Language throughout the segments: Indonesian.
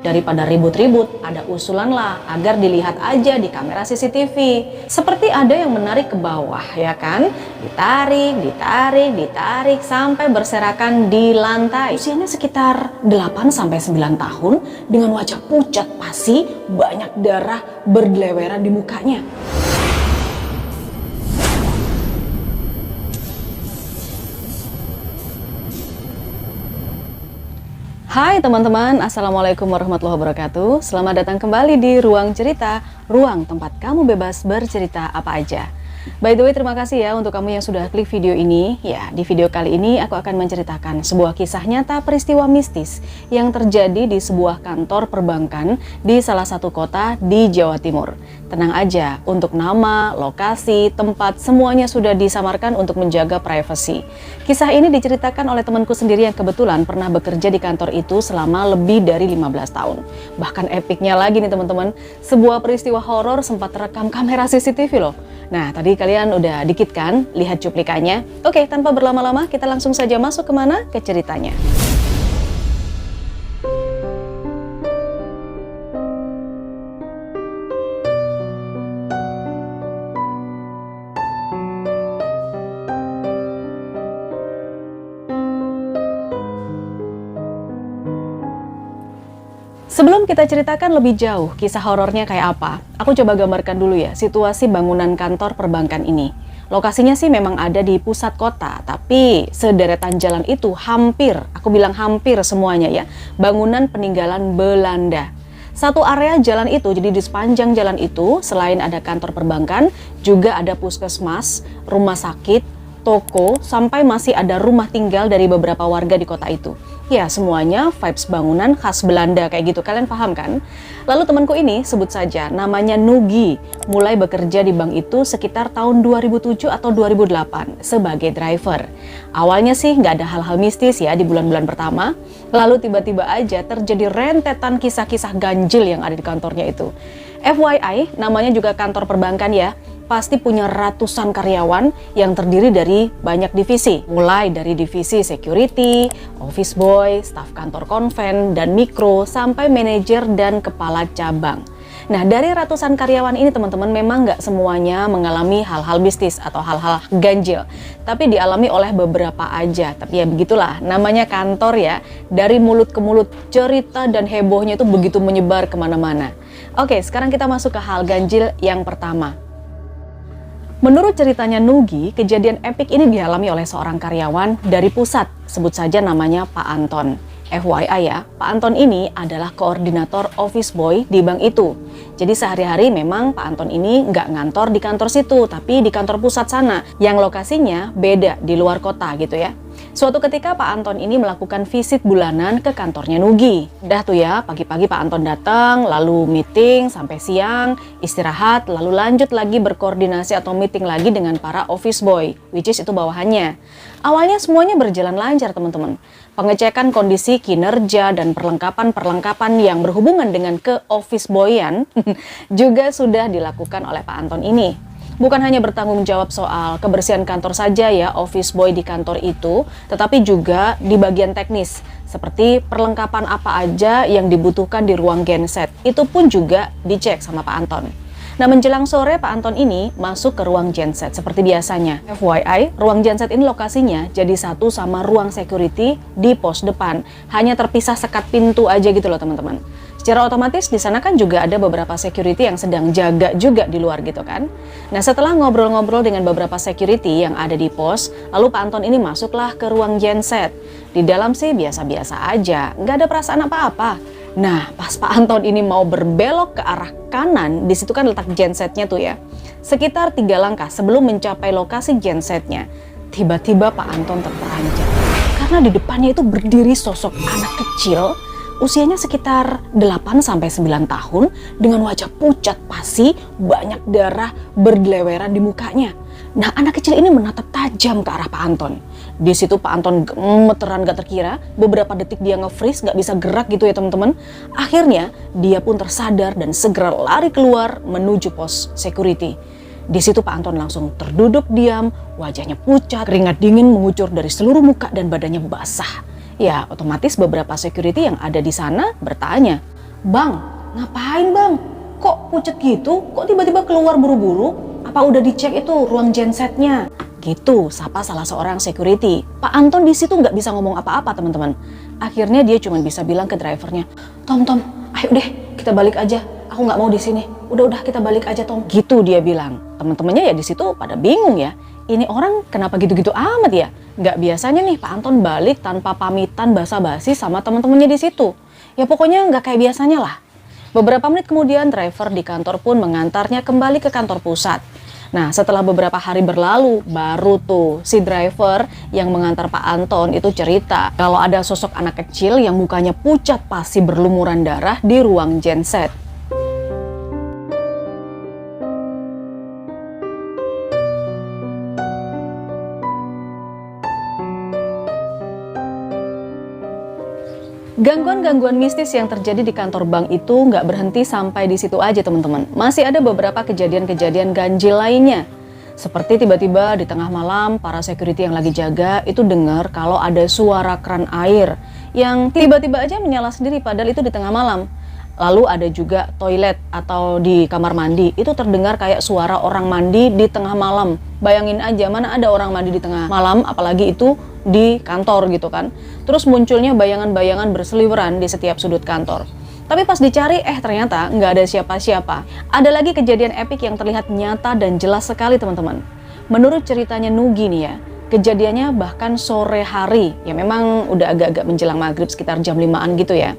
Daripada ribut-ribut, ada usulan lah agar dilihat aja di kamera CCTV. Seperti ada yang menarik ke bawah, ya kan? Ditarik, ditarik, ditarik, sampai berserakan di lantai. Usianya sekitar 8-9 tahun, dengan wajah pucat pasi, banyak darah bergeleweran di mukanya. Hai teman-teman, Assalamualaikum warahmatullahi wabarakatuh. Selamat datang kembali di Ruang Cerita, ruang tempat kamu bebas bercerita apa aja. By the way, terima kasih ya untuk kamu yang sudah klik video ini. Ya, di video kali ini aku akan menceritakan sebuah kisah nyata peristiwa mistis yang terjadi di sebuah kantor perbankan di salah satu kota di Jawa Timur. Tenang aja, untuk nama, lokasi, tempat, semuanya sudah disamarkan untuk menjaga privasi. Kisah ini diceritakan oleh temanku sendiri yang kebetulan pernah bekerja di kantor itu selama lebih dari 15 tahun. Bahkan epicnya lagi nih teman-teman, sebuah peristiwa horor sempat terekam kamera CCTV loh. Nah, tadi kalian udah dikit kan lihat cuplikannya? Oke, tanpa berlama-lama kita langsung saja masuk kemana? Ke ceritanya. Sebelum kita ceritakan lebih jauh kisah horornya kayak apa, aku coba gambarkan dulu ya situasi bangunan kantor perbankan ini. Lokasinya sih memang ada di pusat kota, tapi sederetan jalan itu hampir, aku bilang hampir semuanya ya, bangunan peninggalan Belanda. Satu area jalan itu, jadi di sepanjang jalan itu, selain ada kantor perbankan, juga ada puskesmas, rumah sakit, toko, sampai masih ada rumah tinggal dari beberapa warga di kota itu. Ya, semuanya vibes bangunan khas Belanda kayak gitu, kalian paham kan? Lalu temanku ini, sebut saja namanya Nugi, mulai bekerja di bank itu sekitar tahun 2007 atau 2008 sebagai driver. Awalnya sih nggak ada hal-hal mistis ya di bulan-bulan pertama, lalu tiba-tiba aja terjadi rentetan kisah-kisah ganjil yang ada di kantornya itu. FYI, namanya juga kantor perbankan ya, pasti punya ratusan karyawan yang terdiri dari banyak divisi, mulai dari divisi security, office boy, staf kantor konven, dan mikro, sampai manajer dan kepala cabang. Nah, dari ratusan karyawan ini teman-teman memang nggak semuanya mengalami hal-hal mistis atau hal-hal ganjil, tapi dialami oleh beberapa aja. Tapi ya begitulah, namanya kantor ya, dari mulut ke mulut, cerita dan hebohnya itu begitu menyebar kemana-mana. Oke, sekarang kita masuk ke hal ganjil yang pertama. Menurut ceritanya Nugi, kejadian epik ini dialami oleh seorang karyawan dari pusat, sebut saja namanya Pak Anton. FYI ya, Pak Anton ini adalah koordinator office boy di bank itu. Jadi sehari-hari memang Pak Anton ini nggak ngantor di kantor situ, tapi di kantor pusat sana, yang lokasinya beda di luar kota gitu ya. Suatu ketika Pak Anton ini melakukan visit bulanan ke kantornya Nugi. Dah tuh ya, pagi-pagi Pak Anton datang, lalu meeting sampai siang, istirahat, lalu lanjut lagi berkoordinasi atau meeting lagi dengan para office boy, which is itu bawahannya. Awalnya semuanya berjalan lancar teman-teman. Pengecekan kondisi kinerja dan perlengkapan-perlengkapan yang berhubungan dengan ke-office boyan juga sudah dilakukan oleh Pak Anton ini. Bukan hanya bertanggung jawab soal kebersihan kantor saja ya office boy di kantor itu, tetapi juga di bagian teknis, seperti perlengkapan apa aja yang dibutuhkan di ruang genset. Itu pun juga dicek sama Pak Anton. Nah, menjelang sore Pak Anton ini masuk ke ruang genset seperti biasanya. FYI, ruang genset ini lokasinya jadi satu sama ruang security di pos depan. Hanya terpisah sekat pintu aja gitu loh teman-teman. Secara otomatis di sana kan juga ada beberapa security yang sedang jaga juga di luar gitu kan. Nah, setelah ngobrol-ngobrol dengan beberapa security yang ada di pos, lalu Pak Anton ini masuklah ke ruang genset. Di dalam sih biasa-biasa aja, nggak ada perasaan apa-apa. Nah, pas Pak Anton ini mau berbelok ke arah kanan, di situ kan letak gensetnya tuh ya. Sekitar 3 langkah sebelum mencapai lokasi gensetnya, tiba-tiba Pak Anton terperanjat. Karena di depannya itu berdiri sosok anak kecil, usianya sekitar 8-9 tahun, dengan wajah pucat pasi, banyak darah bergeleweran di mukanya. Nah, anak kecil ini menatap tajam ke arah Pak Anton. Di situ Pak Anton gemeteran gak terkira, beberapa detik dia nge-freeze, gak bisa gerak gitu ya teman-teman. Akhirnya dia pun tersadar dan segera lari keluar menuju pos security. Di situ Pak Anton langsung terduduk diam, wajahnya pucat, keringat dingin mengucur dari seluruh muka dan badannya basah. Ya, otomatis beberapa security yang ada di sana bertanya, "Bang, ngapain bang? Kok pucet gitu? Kok tiba-tiba keluar buru-buru? Apa udah dicek itu ruang gensetnya?" Gitu, sapa salah seorang security. Pak Anton di situ nggak bisa ngomong apa-apa teman-teman. Akhirnya dia cuma bisa bilang ke drivernya, Tom, ayo deh kita balik aja. Aku nggak mau di sini. Udah kita balik aja Tom. Gitu dia bilang. Teman-temannya ya di situ pada bingung ya. Ini orang kenapa gitu-gitu amat ya? Nggak biasanya nih Pak Anton balik tanpa pamitan basa-basi sama teman-temannya di situ. Ya pokoknya nggak kayak biasanya lah. Beberapa menit kemudian driver di kantor pun mengantarnya kembali ke kantor pusat. Nah, setelah beberapa hari berlalu, baru tuh si driver yang mengantar Pak Anton itu cerita kalau ada sosok anak kecil yang mukanya pucat pasi berlumuran darah di ruang genset. Gangguan-gangguan mistis yang terjadi di kantor bank itu nggak berhenti sampai di situ aja teman-teman. Masih ada beberapa kejadian-kejadian ganjil lainnya. Seperti tiba-tiba di tengah malam para security yang lagi jaga itu dengar kalau ada suara keran air yang tiba-tiba aja menyala sendiri padahal itu di tengah malam. Lalu ada juga toilet atau di kamar mandi itu terdengar kayak suara orang mandi di tengah malam. Bayangin aja mana ada orang mandi di tengah malam apalagi itu di kantor gitu kan. Terus munculnya bayangan-bayangan berseliweran di setiap sudut kantor. Tapi pas dicari ternyata nggak ada siapa-siapa. Ada lagi kejadian epik yang terlihat nyata dan jelas sekali teman-teman. Menurut ceritanya Nugi nih ya, kejadiannya bahkan sore hari. Ya memang udah agak-agak menjelang maghrib sekitar jam 5-an gitu ya.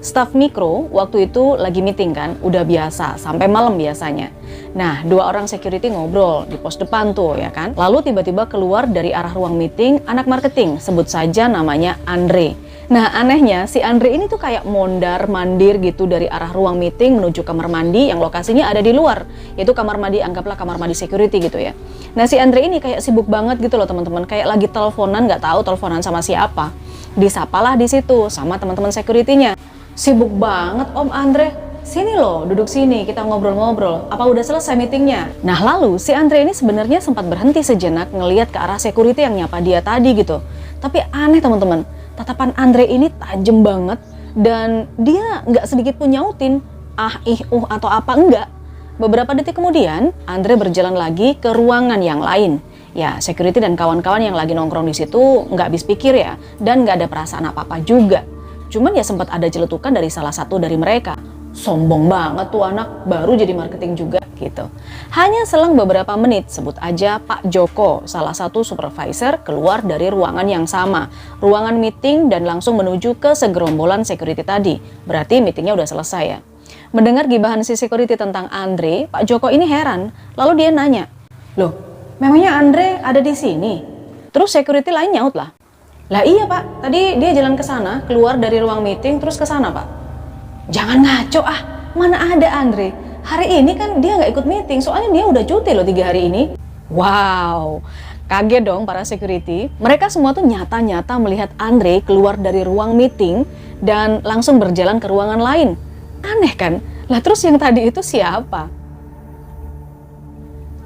Staf mikro waktu itu lagi meeting kan, udah biasa, sampai malam biasanya. Nah, 2 orang security ngobrol di pos depan tuh ya kan. Lalu tiba-tiba keluar dari arah ruang meeting anak marketing, sebut saja namanya Andre. Nah, anehnya si Andre ini tuh kayak mondar-mandir gitu dari arah ruang meeting menuju kamar mandi yang lokasinya ada di luar. Yaitu kamar mandi, anggaplah kamar mandi security gitu ya. Nah, si Andre ini kayak sibuk banget gitu loh teman-teman, kayak lagi teleponan, nggak tahu teleponan sama siapa. Disapalah di situ sama teman-teman security-nya. Sibuk banget Om Andre, sini loh duduk sini kita ngobrol-ngobrol, apa udah selesai meetingnya? Nah lalu si Andre ini sebenarnya sempat berhenti sejenak ngelihat ke arah security yang nyapa dia tadi gitu. Tapi aneh teman-teman, tatapan Andre ini tajam banget dan dia nggak sedikit pun nyautin atau apa enggak. Beberapa detik kemudian Andre berjalan lagi ke ruangan yang lain. Ya security dan kawan-kawan yang lagi nongkrong di situ nggak habis pikir ya dan nggak ada perasaan apa-apa juga. Cuman ya sempat ada celetukan dari salah satu dari mereka. Sombong banget tuh anak, baru jadi marketing juga gitu. Hanya selang beberapa menit, sebut aja Pak Joko, salah satu supervisor keluar dari ruangan yang sama. Ruangan meeting dan langsung menuju ke segerombolan security tadi. Berarti meetingnya udah selesai ya. Mendengar gibahan si security tentang Andre, Pak Joko ini heran. Lalu dia nanya, "Loh, memangnya Andre ada di sini?" Terus security lain nyaut lah. "Lah iya Pak, tadi dia jalan ke sana, keluar dari ruang meeting terus ke sana Pak." "Jangan ngaco mana ada Andre? Hari ini kan dia nggak ikut meeting, soalnya dia udah cuti loh 3 hari ini." Wow, kaget dong para security. Mereka semua tuh nyata-nyata melihat Andre keluar dari ruang meeting dan langsung berjalan ke ruangan lain. Aneh kan? Lah terus yang tadi itu siapa?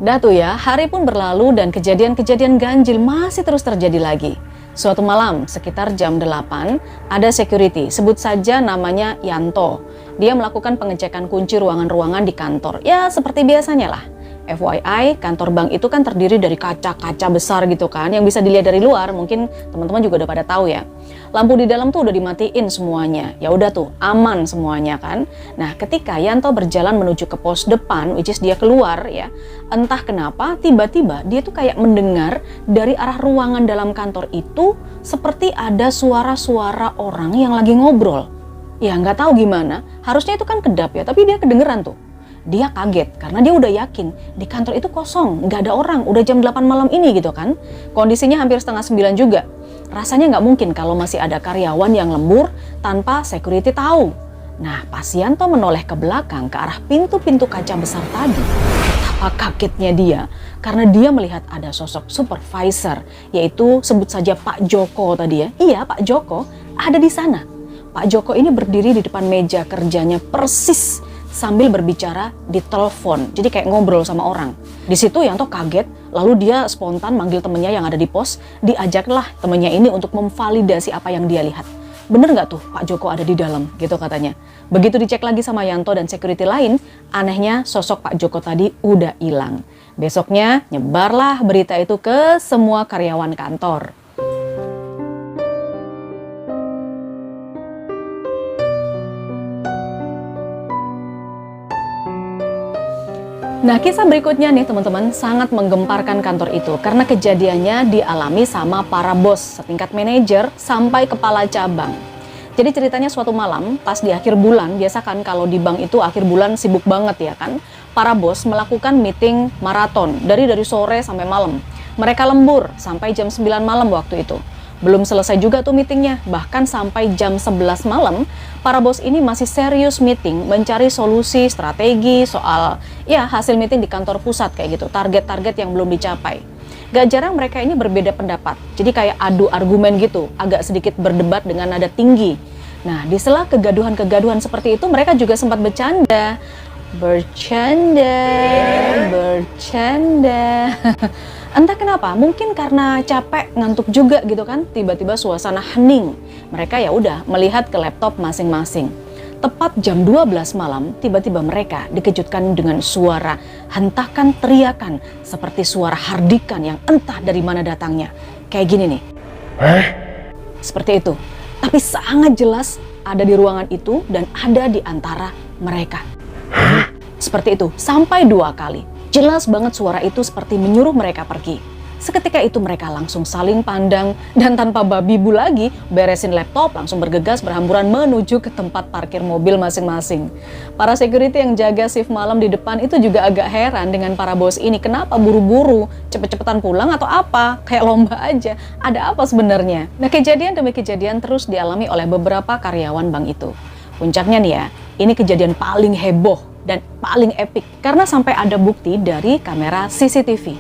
Dah tuh ya, hari pun berlalu dan kejadian-kejadian ganjil masih terus terjadi lagi. Suatu malam, sekitar jam 8, ada security, sebut saja namanya Yanto. Dia melakukan pengecekan kunci ruangan-ruangan di kantor. Ya, seperti biasanya lah. FYI, kantor bank itu kan terdiri dari kaca-kaca besar gitu kan, yang bisa dilihat dari luar. Mungkin teman-teman juga udah pada tahu ya. Lampu di dalam tuh udah dimatiin semuanya. Ya udah tuh, aman semuanya kan. Nah, ketika Yanto berjalan menuju ke pos depan, which is dia keluar ya, entah kenapa tiba-tiba dia tuh kayak mendengar dari arah ruangan dalam kantor itu seperti ada suara-suara orang yang lagi ngobrol. Ya nggak tahu gimana, harusnya itu kan kedap ya, tapi dia kedengeran tuh. Dia kaget karena dia udah yakin di kantor itu kosong, nggak ada orang, udah jam 8 malam ini gitu kan. Kondisinya hampir setengah 9 juga. Rasanya nggak mungkin kalau masih ada karyawan yang lembur tanpa security tahu. Nah, pas Yanto menoleh ke belakang ke arah pintu-pintu kaca besar tadi, betapa kagetnya dia karena dia melihat ada sosok supervisor, yaitu sebut saja Pak Joko tadi ya. Iya, Pak Joko ada di sana. Pak Joko ini berdiri di depan meja kerjanya persis sambil berbicara di telepon, jadi kayak ngobrol sama orang. Di situ Yanto kaget, lalu dia spontan manggil temennya yang ada di pos, diajaklah temennya ini untuk memvalidasi apa yang dia lihat. bener nggak tuh Pak Joko ada di dalam gitu katanya. Begitu dicek lagi sama Yanto dan security lain, anehnya sosok Pak Joko tadi udah hilang. Besoknya nyebarlah berita itu ke semua karyawan kantor. Nah, kisah berikutnya nih teman-teman sangat menggemparkan kantor itu karena kejadiannya dialami sama para bos setingkat manajer sampai kepala cabang. Jadi ceritanya suatu malam pas di akhir bulan, biasa kan kalau di bank itu akhir bulan sibuk banget ya kan. Para bos melakukan meeting maraton dari sore sampai malam. Mereka lembur sampai jam 9 malam waktu itu. Belum selesai juga tuh meetingnya, bahkan sampai jam 11 malam, para bos ini masih serius meeting, mencari solusi, strategi, soal ya hasil meeting di kantor pusat kayak gitu, target-target yang belum dicapai. Gak jarang mereka ini berbeda pendapat, jadi kayak adu argumen gitu, agak sedikit berdebat dengan nada tinggi. Nah, di sela kegaduhan-kegaduhan seperti itu, mereka juga sempat bercanda. Entah kenapa, mungkin karena capek, ngantuk juga gitu kan, tiba-tiba suasana hening. Mereka ya udah melihat ke laptop masing-masing. Tepat jam 12 malam, tiba-tiba mereka dikejutkan dengan suara hentakan teriakan seperti suara hardikan yang entah dari mana datangnya. Kayak gini nih. Seperti itu. Tapi sangat jelas ada di ruangan itu dan ada di antara mereka. Seperti itu, sampai 2 kali. Jelas banget suara itu seperti menyuruh mereka pergi. Seketika itu mereka langsung saling pandang dan tanpa babi bu lagi beresin laptop langsung bergegas berhamburan menuju ke tempat parkir mobil masing-masing. Para security yang jaga shift malam di depan itu juga agak heran dengan para bos ini. Kenapa buru-buru, cepet-cepetan pulang atau apa? Kayak lomba aja, ada apa sebenarnya? Nah, kejadian demi kejadian terus dialami oleh beberapa karyawan bank itu. Puncaknya nih ya, ini kejadian paling heboh dan paling epik karena sampai ada bukti dari kamera CCTV.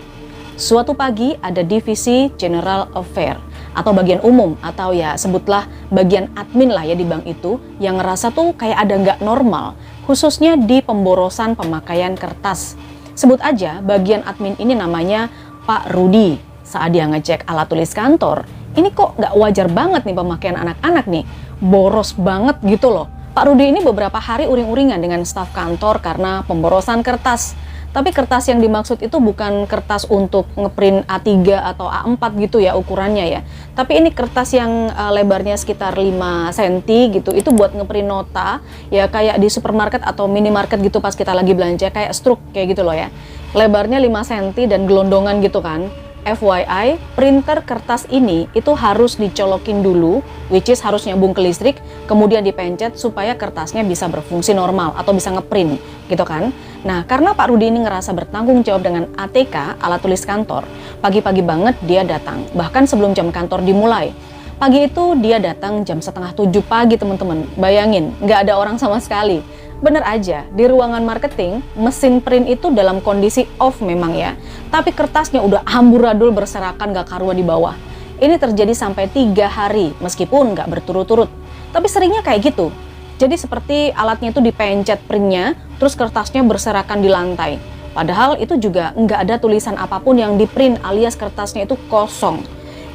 Suatu pagi ada divisi General Affair atau bagian umum atau ya sebutlah bagian admin lah ya di bank itu yang ngerasa tuh kayak ada nggak normal, khususnya di pemborosan pemakaian kertas. Sebut aja bagian admin ini namanya Pak Rudi. Saat dia ngecek alat tulis kantor, ini kok nggak wajar banget nih pemakaian anak-anak nih, boros banget gitu loh. Pak Rudi ini beberapa hari uring-uringan dengan staf kantor karena pemborosan kertas. Tapi kertas yang dimaksud itu bukan kertas untuk ngeprint A3 atau A4 gitu ya ukurannya ya. Tapi ini kertas yang lebarnya sekitar 5 cm gitu. Itu buat ngeprint nota ya kayak di supermarket atau minimarket gitu pas kita lagi belanja kayak struk kayak gitu loh ya. Lebarnya 5 cm dan gelondongan gitu kan. FYI, printer kertas ini itu harus dicolokin dulu, which is harus nyambung ke listrik, kemudian dipencet supaya kertasnya bisa berfungsi normal atau bisa ngeprint, gitu kan. Nah, karena Pak Rudi ini ngerasa bertanggung jawab dengan ATK, alat tulis kantor, pagi-pagi banget dia datang, bahkan sebelum jam kantor dimulai. Pagi itu dia datang jam 6:30 pagi teman-teman, bayangin, nggak ada orang sama sekali. Bener aja, di ruangan marketing, mesin print itu dalam kondisi off memang ya. Tapi kertasnya udah amburadul berserakan gak karuan di bawah. Ini terjadi sampai 3 hari, meskipun gak berturut-turut. Tapi seringnya kayak gitu. Jadi seperti alatnya itu dipencet printnya, terus kertasnya berserakan di lantai. Padahal itu juga nggak ada tulisan apapun yang di print alias kertasnya itu kosong.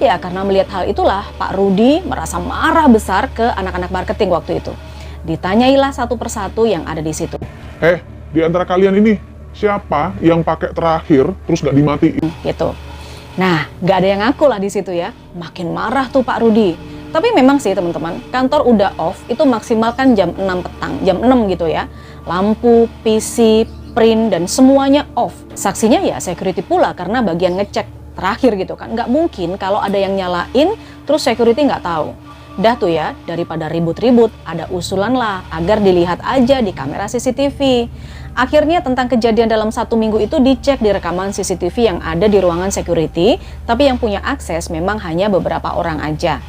Ya karena melihat hal itulah, Pak Rudi merasa marah besar ke anak-anak marketing waktu itu. Ditanyailah satu persatu yang ada di situ. Di antara kalian ini, siapa yang pakai terakhir terus gak dimatiin? Gitu. Nah, gak ada yang ngaku lah di situ ya. Makin marah tuh Pak Rudi. Tapi memang sih teman-teman, kantor udah off, itu maksimal kan jam 6 petang, jam 6 gitu ya. Lampu, PC, print, dan semuanya off. Saksinya ya security pula karena bagian ngecek terakhir gitu kan. Gak mungkin kalau ada yang nyalain, terus security gak tahu. Dah tuh ya, daripada ribut-ribut, ada usulan lah agar dilihat aja di kamera CCTV. Akhirnya tentang kejadian dalam 1 minggu itu dicek di rekaman CCTV yang ada di ruangan security, tapi yang punya akses memang hanya beberapa orang aja.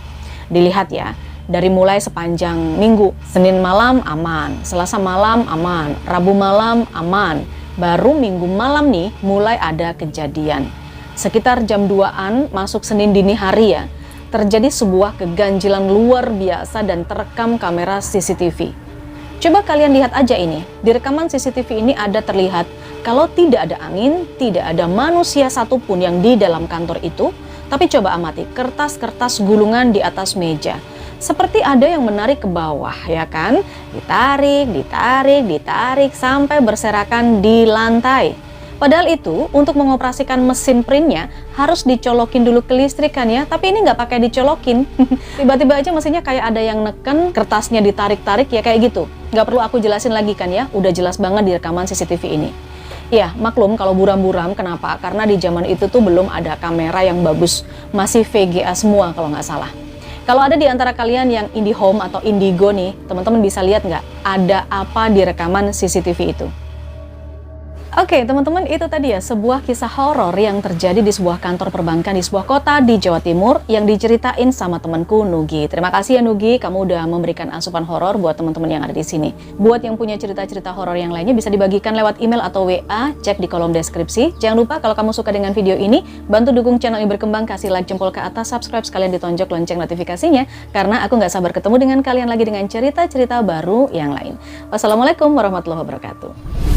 Dilihat ya, dari mulai sepanjang minggu, Senin malam aman, Selasa malam aman, Rabu malam aman, baru Minggu malam nih mulai ada kejadian. Sekitar jam 2-an masuk Senin dini hari ya, terjadi sebuah keganjilan luar biasa dan terekam kamera CCTV. Coba kalian lihat aja ini, di rekaman CCTV ini ada terlihat kalau tidak ada angin, tidak ada manusia satupun yang di dalam kantor itu, tapi coba amati kertas-kertas gulungan di atas meja. Seperti ada yang menarik ke bawah, ya kan? Ditarik, ditarik, ditarik, sampai berserakan di lantai. Padahal itu, untuk mengoperasikan mesin printnya, harus dicolokin dulu ke listrik kan ya, tapi ini nggak pakai dicolokin. Tiba-tiba aja mesinnya kayak ada yang neken, kertasnya ditarik-tarik, ya kayak gitu. Nggak perlu aku jelasin lagi kan ya, udah jelas banget di rekaman CCTV ini. Ya, maklum kalau buram-buram, kenapa? Karena di zaman itu tuh belum ada kamera yang bagus, masih VGA semua kalau nggak salah. Kalau ada di antara kalian yang IndiHome atau Indigo nih, teman-teman bisa lihat nggak ada apa di rekaman CCTV itu? Oke, teman-teman, itu tadi ya sebuah kisah horor yang terjadi di sebuah kantor perbankan di sebuah kota di Jawa Timur yang diceritain sama temanku Nugi. Terima kasih ya Nugi, kamu udah memberikan asupan horor buat teman-teman yang ada di sini. Buat yang punya cerita-cerita horor yang lainnya bisa dibagikan lewat email atau WA, cek di kolom deskripsi. Jangan lupa kalau kamu suka dengan video ini, bantu dukung channel ini berkembang, kasih like jempol ke atas, subscribe sekalian ditonjok lonceng notifikasinya, karena aku nggak sabar ketemu dengan kalian lagi dengan cerita-cerita baru yang lain. Wassalamualaikum warahmatullahi wabarakatuh.